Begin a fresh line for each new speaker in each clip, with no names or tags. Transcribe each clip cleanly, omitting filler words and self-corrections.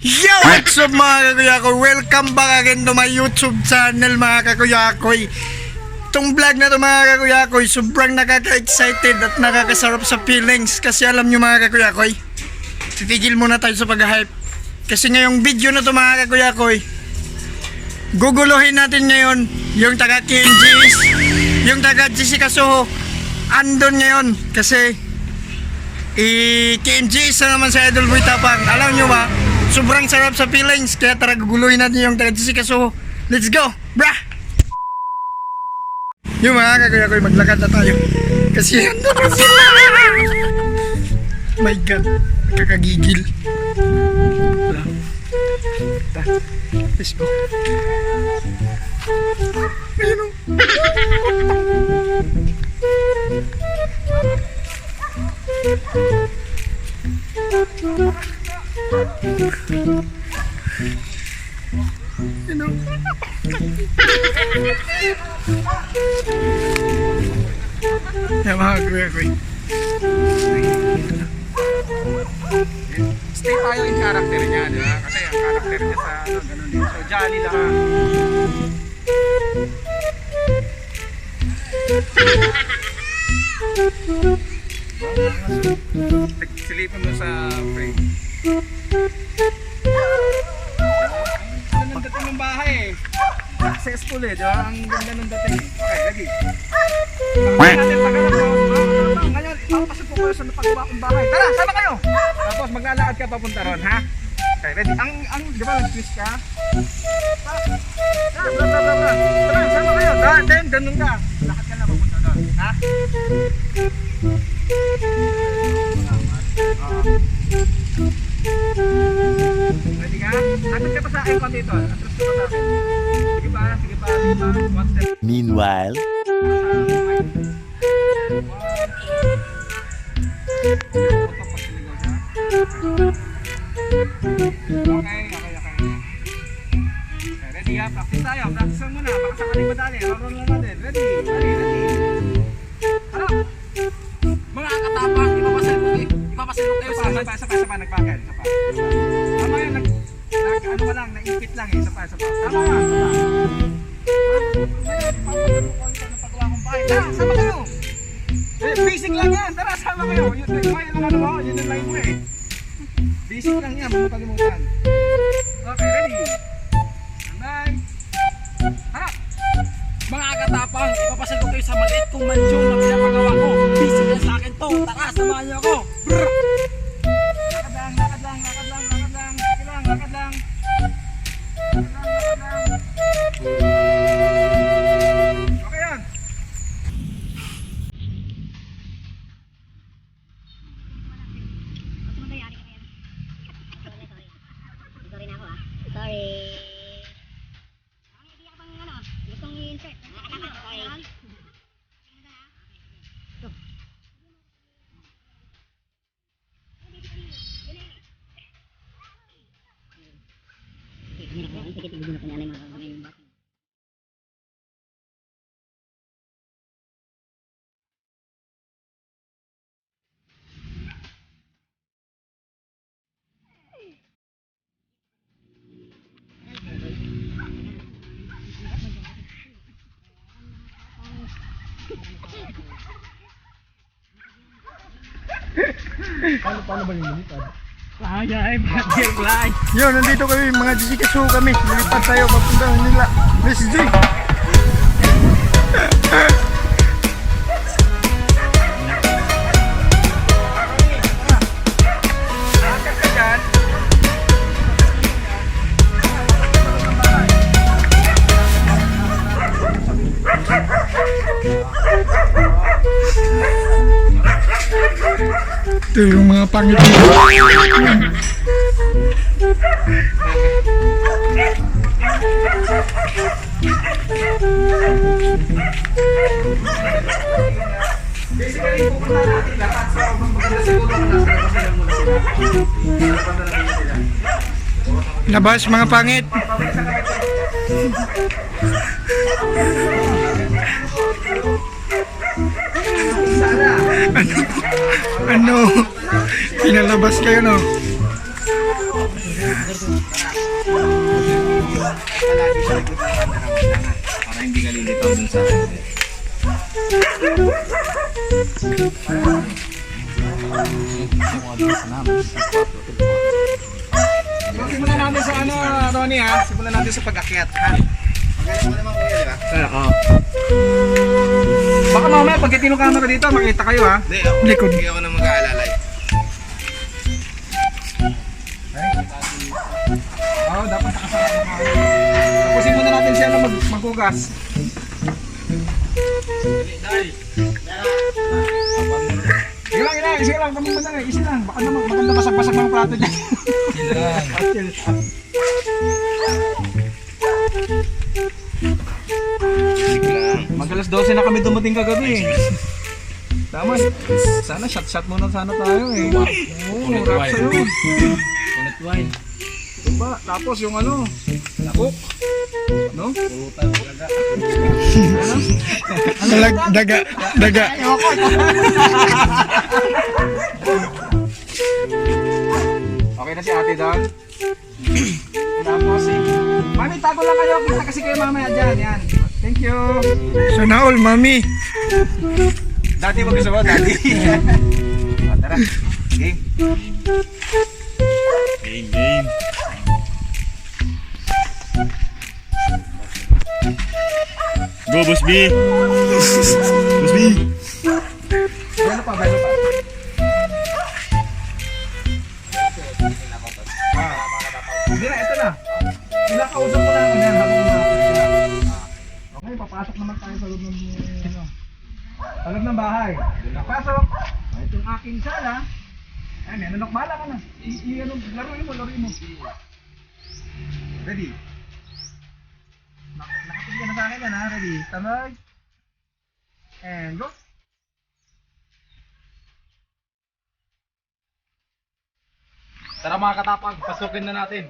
Yo! What's up mga kakuya ko? Welcome back again to my YouTube channel mga kakuya ko. Itong vlog na to mga kakuya ko, sobrang nakaka-excited at nakakasarap sa feelings. Kasi alam nyo mga kakuya ko, titigil muna tayo sa pag-hype. Kasi ngayong video na to mga kakuya ko, guguluhin natin ngayon yung taga KNGs, yung taga Jessica Soho. Andon ngayon kasi KNGs na naman sa Idol Boy Tapang. Alam nyo ba? Sobrang sarap sa feelings. Kaya tara guguluhin natin yung taga Jessica Soho. Let's go, brah! Yung mga kakuya ko, maglakad na tayo. Kasi andun na sila. My God, nakakagigil. Let's go. Ayun o. Ayun o. Yan mga kuya ko.
Stay tayo in character niya, di ba? Kasi ang character niya sa ano, ganun din. So, jolly lang. Silipin mo sa frame. Ang ganda dating ng bahay eh. Successful eh, di ba? Ang ganda ng dating eh. Okay, lagi. Natin tagal ako. Ngayon, ipapasok ko kayo sa napagawa kong bahay. Tara, sama kayo! Tapos maglalakad ka papunta ron, ha? Okay, ready? Di ba nag-twist ka? Bla, bla, bla, bla. Tara, sama kayo. Then, ganun ka. Lakad ka na papunta ron, ha? Ready ka? Atras ka pa sa akin konti ito. Atras ka pa sa akin. Sige pa, sige pa. One step.
Meanwhile,
Okay. Ready ha? Practice tayo. Practice muna. Baka sakaling madali. Roll na natin. Ready? Harap! Mga katapang, ipapasilok kayo sa akin. Isa pa. Nagpakal. Isa pa. Tama yun. Ano ka lang, naipit lang eh. Isa pa. Tama nga. Tara, sama kayo! Basic lang yan! Tara, sama kayo! Yun lang ano mo, yun lang mo eh. Basic lang yan, huwag mo kalimutan. Okay, ready? Standby! Harap! Mga katapang, ipapasil ko kayo sa maliit kong mansyon na pinapagawa ko. Basic lang sa akin to! Tara, samahan niyo ako! Brrr! Lakad lang! Sige lang, lakad lang!
Sorry. Hindi ako pang ano, gustong i-insert. Sorry.
Paano ba yung lumipad? Butterfly!
Yun, nandito kami mga Jessica Soho kami. Lilipad tayo papunta nila. Let's do it! Ito yung mga pangit.
Basically, pupunta natin lahat sa maganda siguro kung nasa labas sila muna sila. Dapat na lang sila.
Labas mga pangit.
Pabalik sa kapit.
Ano? Pinalabas kayo, no?
Palagi sa likod ng camera mo lang ha. Para hindi ka lilitaw dun sa akin. So, simulan natin sa ano, Ronnie ha? Simulan natin sa pag-akyat ha? Magaling mo naman kuya, di ba?
Oo.
Baka mamaya pag itino camera dito, makita kayo ha? Hindi, ako.
Likod.
Hindi ako na mag-aalalay. Oo, dapat nakasarap mo. Tapusin muna natin siya na maghugas. Sige lang, kami muna nga, isi lang. Baka naman, maganda basag-basag ng plato dyan. Magalas 12 na kami dumating kagabi eh. Tama, sana shot muna sana tayo eh. Oo, rap sa'yo.
Kunot wine.
Diba? Tapos yung ano, labok. Ano?
Daga. Daga.
Okay na si ate doon. Tapos Mami, tago lang kayo. Kita kasi kayo mamaya dyan. Yan. Thank you.
Sana all, mami.
Daddy, wag gusto mo, daddy. Tara. Game.
Game. Go, Boss B! Boss B!
Belo pa. Hindi na, ito na. Pinakausap ko lang yan habang okay, papasok naman tayo sa loob ng ano. Sa loob ng bahay. Papasok. Ito yung aking sala. Ay, may nanok bala ka na. Laruin mo. Ready? Nakatingin na sa akin yan ha. Ready? Tamay. And go. Tara mga katapang, pasukin na natin.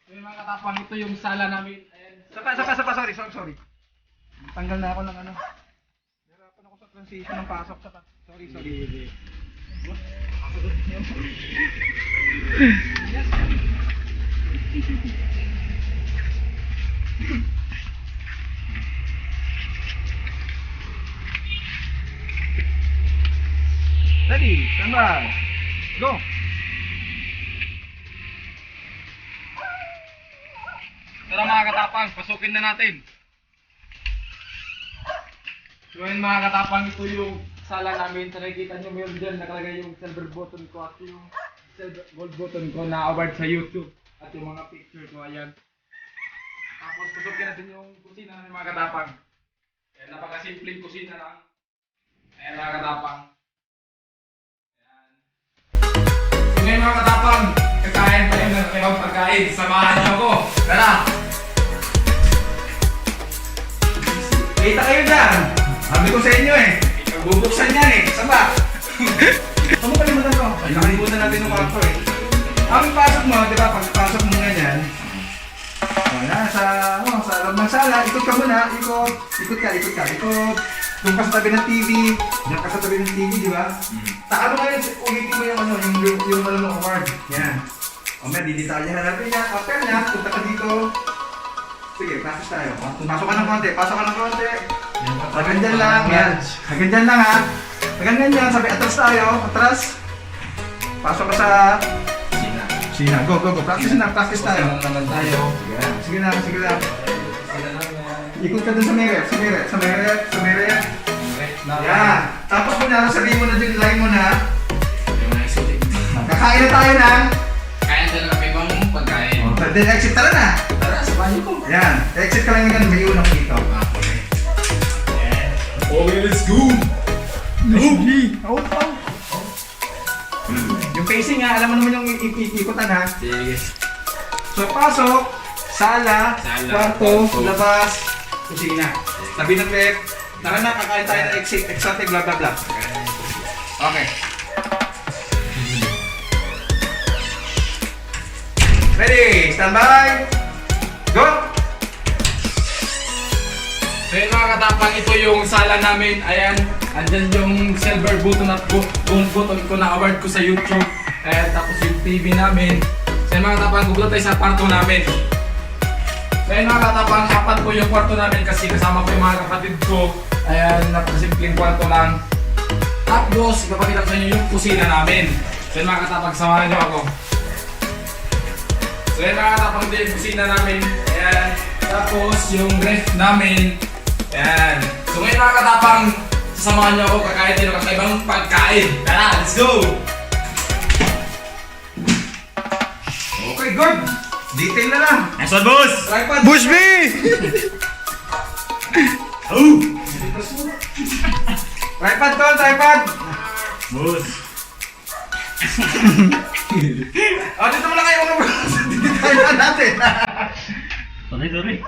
Yung mga katapang, ito yung sala namin. Saka, sorry. Tanggal na ako ng ano. Nahirapan ako sa transition ng pasok. Sorry. Ready, stand by. Go. Tara mga katapang, pasukin na natin. So yun mga katapang, ito yung sala namin. So nakikita nyo meron dyan, nakalagay yung silver button ko at yung silver gold button ko na award sa YouTube. At yung mga picture ko, ayan. Tapos pasukin natin yung kusina ng mga katapang. Ayan, napakasimpleng kusina lang. Ayan mga katapang. Ngayon mga katapang, kakain tayo ng ibang pagkain. Samahan niyo ako. Tara! Kita kayo dyan. Sabi ko sa inyo eh. Bubuksan yan eh. Saba? Ano kalimutan ko? Nakalimutan natin yung kwarto eh. Ang pasok mo, di ba? Pagpasok mo ganyan. Sa loob ng sala, ikot ka muna. Ikot ka. Doon ka sa tabi ng TV. Diyan ka sa tabi ng TV, di ba? Ano ngayon, ulitin mo yung ano, yung malamang award. Yan. O may didetalyahan natin yan. After na, punta ka dito. Sige, practice tayo. Pasok ka ng konti. Hanggang dyan lang. Yan. Hanggang dyan lang ha. Hanggang ganyan. Sabi, atras tayo. Atras. Pasok ka sa Sina. Go. Practice tayo.
naman tayo.
Sige na. Ikot ka dun sa meret. Yan. Tapos kunyari sabihin mo na dyan, line mo na. Kakain na tayo ng.
Kaya dyan lang ibang pagkain.
Then exit, tara na.
Tara, samahan ko.
Yan. Exit ka lang yung may unang dito.
Okay, let's go!
Yung facing ha, alam mo naman yung ikutan ha.
Sige.
So pasok, sala, kwarto,
kwarto,
labas, kusina. Tabi ng rep. Tara na, kakain tayo ng exotic, blah blah blah. Okay. Ready, stand by. Go!
So yun mga katapang, ito yung sala namin. Ayan, andyan yung silver button at gold button ko na award ko sa YouTube. Tapos yung TV namin. So yun mga katapang, gugulo tayo sa kwarto namin. So yun mga katapang, apat po yung kwarto namin kasi kasama ko yung mga kapatid ko. Ayan, napakasimpleng kwarto lang. Tapos, ipapakita ko sa inyo yung kusina namin. So yun mga katapang, samahan nyo ako. So yun mga katapang, ito yung kusina namin. Ayan. Tapos yung ref namin. Ayan. So ngayon mga katapang, sasamahan nyo ako kakain din ng kakaibang pagkain. Tara, let's go!
Okay, good. Detail na lang.
Nice one, boss!
Tripod.
Boss B!
Oh!
Tripod to, tripod.
Boss!
Oh, dito muna kayo mga bros. Dito tayo natin.
Sorry.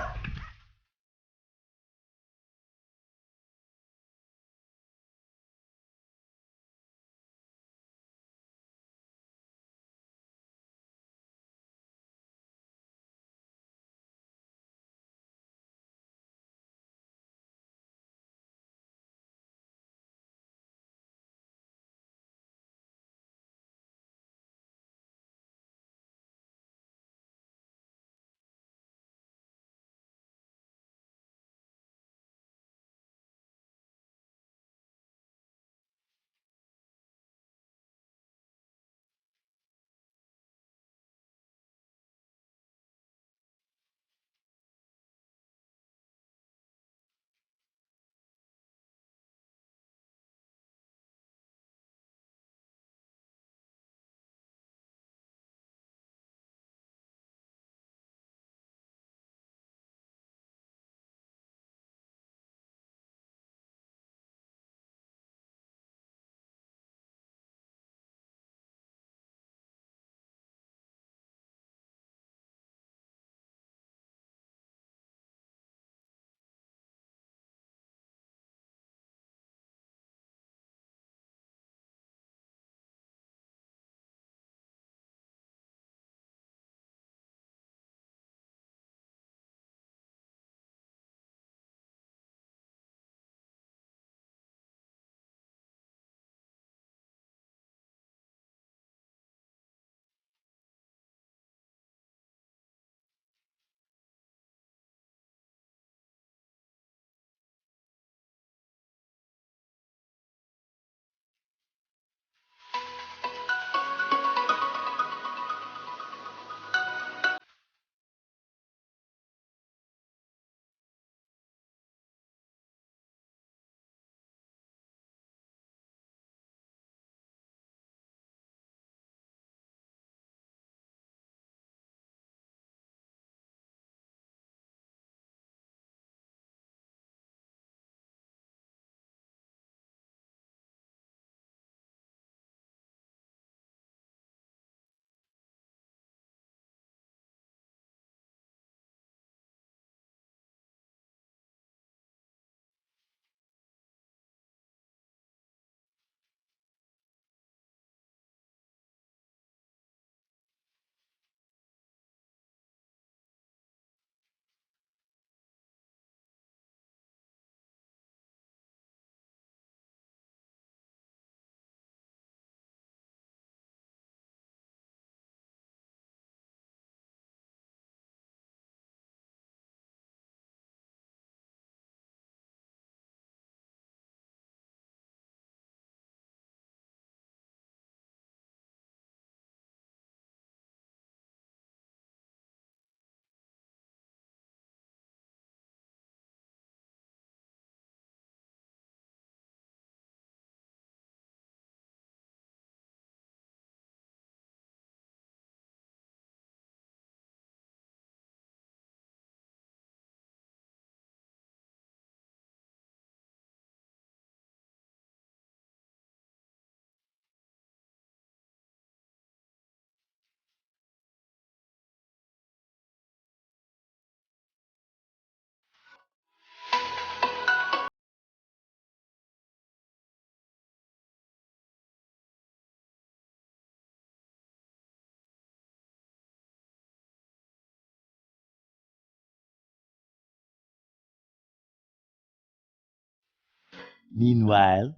Meanwhile,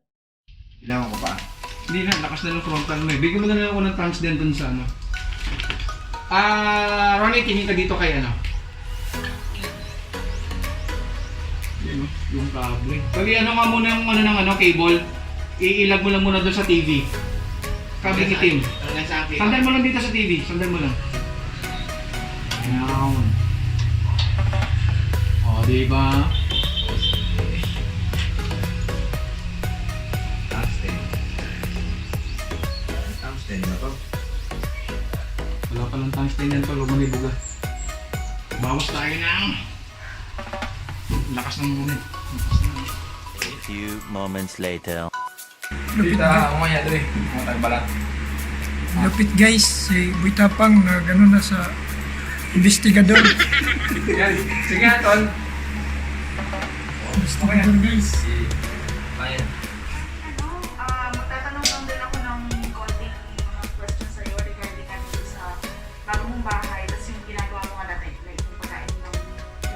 Bilangan ko pa. Hindi na, lakas na ng frontal mo eh. Bigyan mo na lang ako ng thanks din dun sa ano. Ronnie, tingin ka dito kay ano. Yan o, yung cable. Pagi ano nga muna yung ano ng ano, cable. Iilag mo lang muna doon sa TV. Cable itim. Sandal mo lang dito sa TV. Sandal mo lang. Ayan. O, diba?
Tungsten ba to?
Wala pa lang tungsten yan to. Lumanibog ah. Bawas tayo ng lakas ng bunit.
A few moments later.
Dita, umaya dre. Mga tagbalat.
Lupit guys, si Boy Tapang na gano'n na sa investigador.
Yan. Sige, Anton.
Investigador guys.
Bayan.
Magtatanong lang din ako ng konting mga questions sa'yo regarding sa bago mong bahay, tapos yung ginagawa mo nga natin, like yung pagkain ng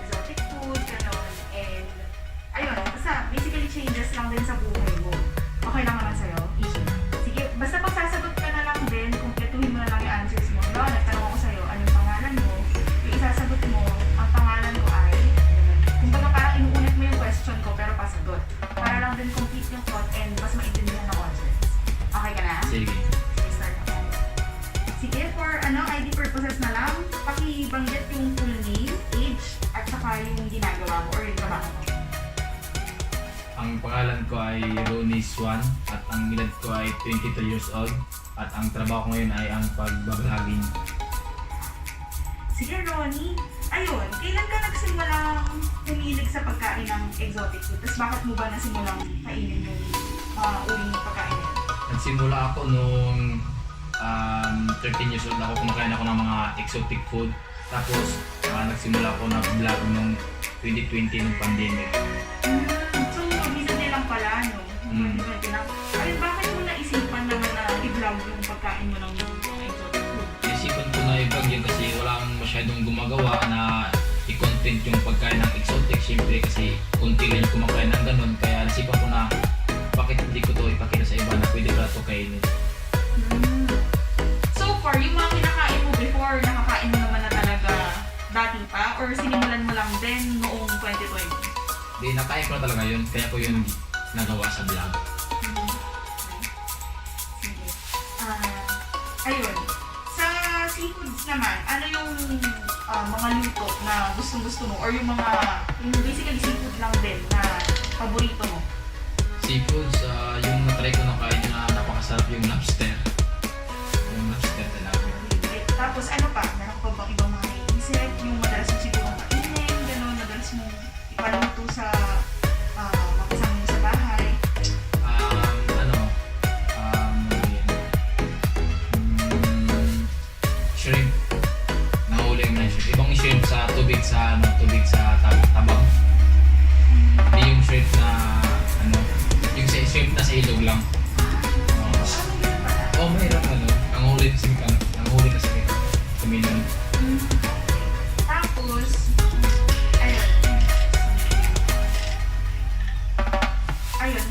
exotic food, gano'n, and ayun, basta basically changes lang din sa buhay mo. Okay lang naman sa'yo? Sige, basta pagsasagot ka na lang din, kumpletuhin mo na lang yung answers mo. Diba, nagtanong ako sa'yo, anong pangalan mo? Yung isasagot mo, ang pangalan ko ay, kumbaga parang inuulit mo yung question ko pero pasagot. Para lang din complete yung thought and mas maintindihan ng audience. Okay ka na?
Sige.
Okay, start na. Sige, for ID purposes na lang, pakibanggit yung full name, age, at saka yung ginagawa mo or yung trabaho mo.
Ang pangalan ko ay Ronnie Swan at ang edad ko ay 23 years old at ang trabaho ko ngayon ay ang pagbabloging.
Sige, Ronnie. Ayun, kailan ka nagsimulang humilig sa pagkain ng exotic food? Tapos bakit mo ba nasimulang kainin yung uling pagkain nila?
Nagsimula ako nung 13 years old ako, kumakain ako ng mga exotic food. Tapos nagsimula ako nag-vlog nung 2020 nung pandemic.
So, recently lang pala, no?
Mm.
Ayun, bakit mo naisipan naman na i-vlog yung pagkain mo ng exotic food?
Naisipan ko na i-vlog yun kasi walang masyadong gumagawa na i-content yung pagkain ng exotic. Siyempre kasi kunti lang yung kumakain ng ganun. Kaya naisipan ko na bakit hindi ko to ipakita sa iba na pwede pala to kainin.
So far, yung mga kinakain mo before, nakakain mo naman na talaga dati pa? Or sinimulan mo lang din noong 2020?
Di nakain ko na talaga yun. Kaya ko yun nagawa sa vlog.
Sige. Ayun. Sa seafoods naman, ano yung mga luto na gustong-gusto mo? Or yung mga, yung basically seafood lang din na paborito mo?
Seafoods, yung natry ko na kain na napakasarap yung lobster. Yung lobster talaga.
Tapos ano pa? Meron pa bang ibang mga naisip? Yung madalas mo siguro kainin, gano'n, madalas mo ipaluto sa mga kasama mo sa bahay.
Shrimp. Nahuli na shrimp. Ibang shrimp sa tubig sa tabang. Hindi yung shrimp na yung shrimp na sa ilog lang.
Ano yun pala?
Oh, mahirap nanguhuli kasi kuminon.
Tapos, ayun. Ayun,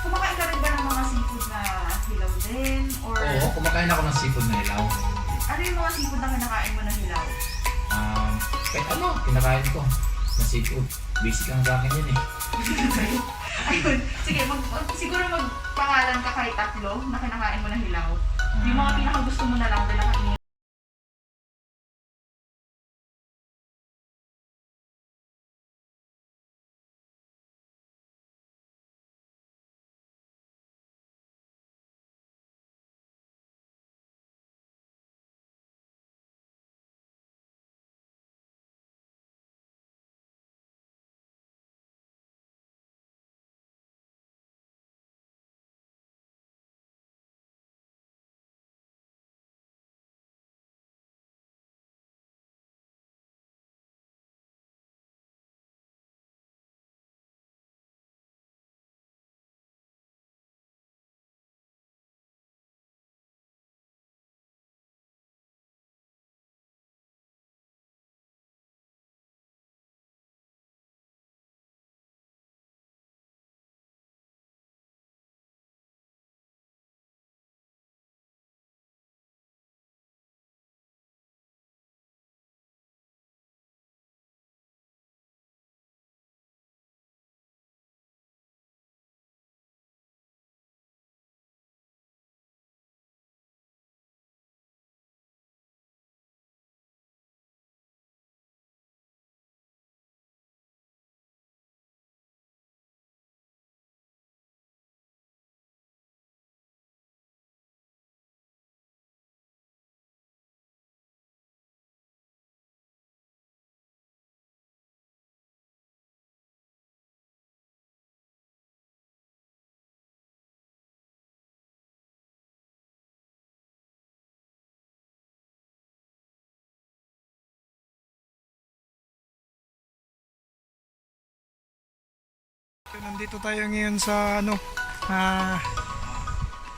kumakain ka rin ba ng mga seafood na hilaw din? Or
Oo, kumakain ako ng seafood na ilaw.
ano yung mga seafood na kinakain mo na hilaw?
Kahit kinakain ko na seafood. Basic lang sa akin yun eh.
Ayun, sige, siguro magpangalan ka kahit 3 na kinakain mo na hilaw. Yung mga pinakagusto mo na lang na nakainin
So nandito tayo ngayon sa ano,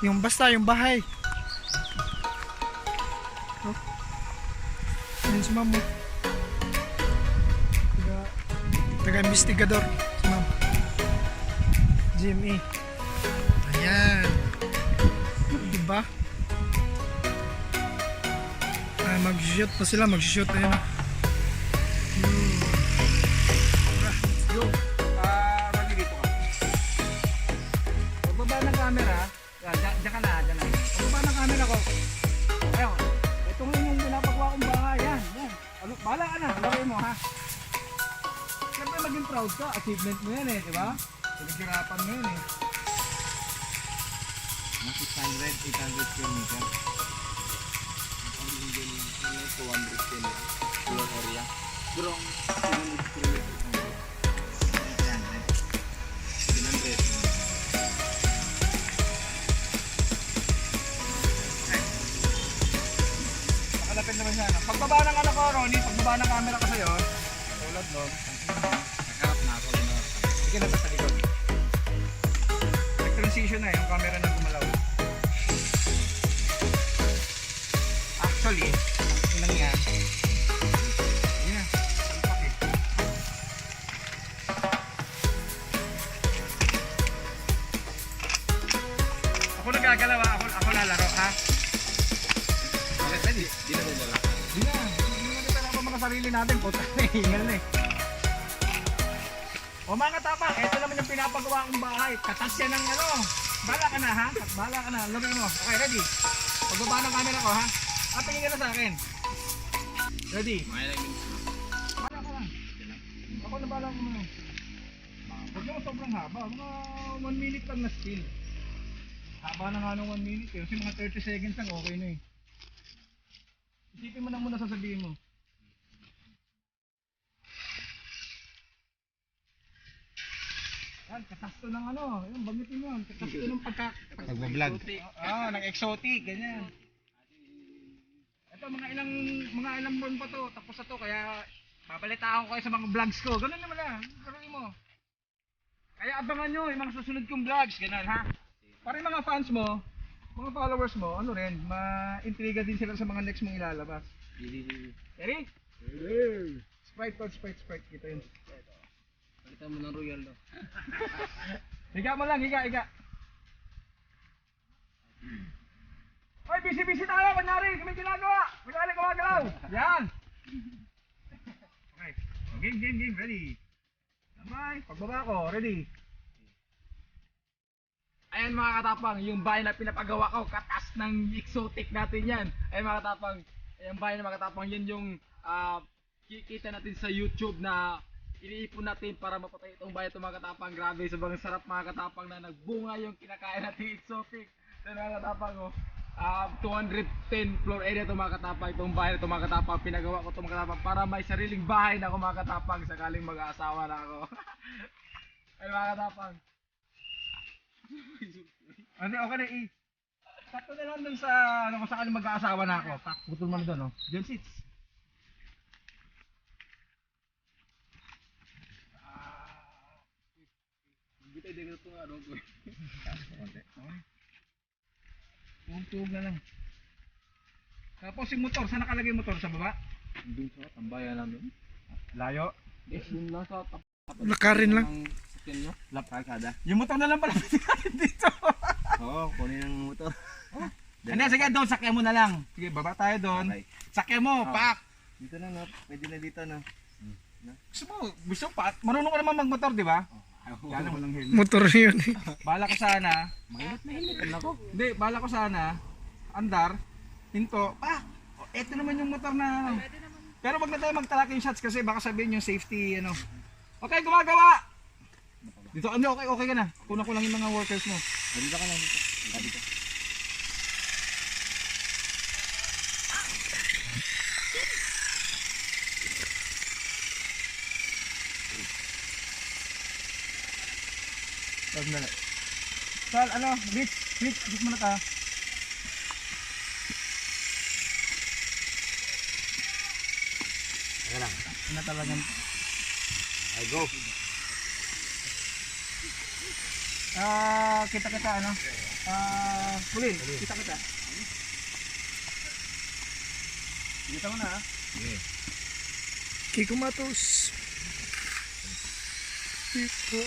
yung basta yung bahay. Oh. Yan si ma'am. Taga-investigador si ma'am. GMA. Ayan. Diba? Mag-shoot pa sila, mag-shoot ayun.
Yo, Rodney, dito ka. Pagbaba ng camera, yan, dyan ka na, dyan na. Pagbaba ng camera ko, ayun, ito yung pinapagawa kong bahay, yan. Ano, bahala ka na, lagay mo ha. Siyempre maging proud ka, achievement mo yan eh, di ba? Pinaghirapan mo yan eh. 600, 800 kilometer. 210 floor area. Durong 700 kilometer. 700. Nakalapit naman siya. Pagbaba ng ano ko, Ronnie, pagbaba ng camera ko sa'yo, tulad nun, nakarap na ako. Sige na sa likod. Nag-transition na yung camera na gumalaw. Actually, inang yan. Yeah, salpak eh. Ako nagagalaw ha, ako lalaro ha. Di na dinala. Di na dinala pa mga sarili natin. Puta na eh, hingal na eh. O mga katapang, eto naman yung pinapagawa kong bahay. Katas yan ng ano. Bala ka na ha, bala ka na. Lagay mo. Okay, ready? Pagbaba ng camera ko ha. Tingin ka na sa akin. Ready? Bala ka lang. Ako na bala ko muna. Huwag naman sobrang haba. Mga 1 minute lang na still. Haba na nga ng 1 minute eh. Kasi mga 30 seconds lang okay na eh. Isipin mo na muna sasabihin mo. Yan, katasto ng ano. Yung bagitin mo. Katasto ng pagbablog. Ng exotic. Ganyan. Ito mga ilang buwan pa to, tapos na to, kaya babalitaan ko kayo sa mga vlogs ko. Ganun naman lang, gawin mo. Kaya abangan nyo yung mga susunod kong vlogs, ganun ha. Para yung mga fans mo, mga followers mo, ano rin, ma-intriga din sila sa mga next mong ilalabas. Ready? Sprite to, Sprite, kita yun. Palitan mo ng Royal do. Higa mo lang, higa. Hoy, busy tayo, kunyari, kami ginagawa. Kunyari, gumagalaw. Yan. Okay. Game, ready. Bye. Pagbaba ko, ready. Ayan mga katapang, yung bahay na pinapagawa ko, katas ng exotic natin yan. Ayan mga katapang, yung bahay na mga katapang, yan yung kikita natin sa YouTube na iniipon natin para mapatay itong bahay itong mga katapang. Grabe, sobrang sarap mga katapang na nagbunga yung kinakain natin exotic. Ayan mga katapang, 210 floor area itong mga katapang, itong bahay na itong mga katapang, pinagawa ko itong mga katapang para may sariling bahay na ako mga katapang sakaling mag-aasawa na ako. Ay mga katapang. Ano, okay na sakto na lang dun sa ano, kung sakaling mag-aasawa na ako. Putol mo na dun, no? Diyan sits. Hindi tayo dito ito nga, no? Tuwag na lang. Tapos yung motor, saan nakalagay yung motor? Sa baba? Doon sa tambayan namin. Layo? Yes, doon lang sa
Lakarin lang.
Lapakada. Yung motor na lang pala dito. Oo, kunin ang motor. Hindi, sige doon, sakyan mo na lang. Sige, baba tayo doon. Okay. Sakyan mo, pak! Dito na, no? Pwede na dito, no? Gusto mo, pak? Marunong ka naman magmotor, di ba? Kala mo lang helmet.
Motor yun eh.
Bala ko sana, mahilip ako. Hindi, bala ko sana, andar, hinto, eto naman yung motor na, pero wag na tayo mag-tracking shots kasi baka sabihin yung safety, ano. Okay, gumagawa! Dito, ano, okay ka na. Kuna ko lang yung mga workers mo. Dito ka lang, dito. Sal, ano, bitch mo na ta. Teka lang. Ano talagang... I go. Kita ano? Kulin, kita. Kita mo na ha.
Kiko Matos. Kiko.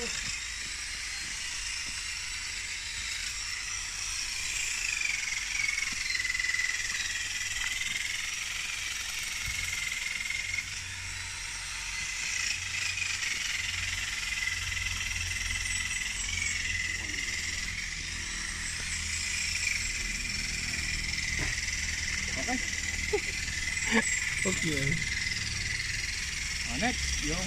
Okay. Next, yung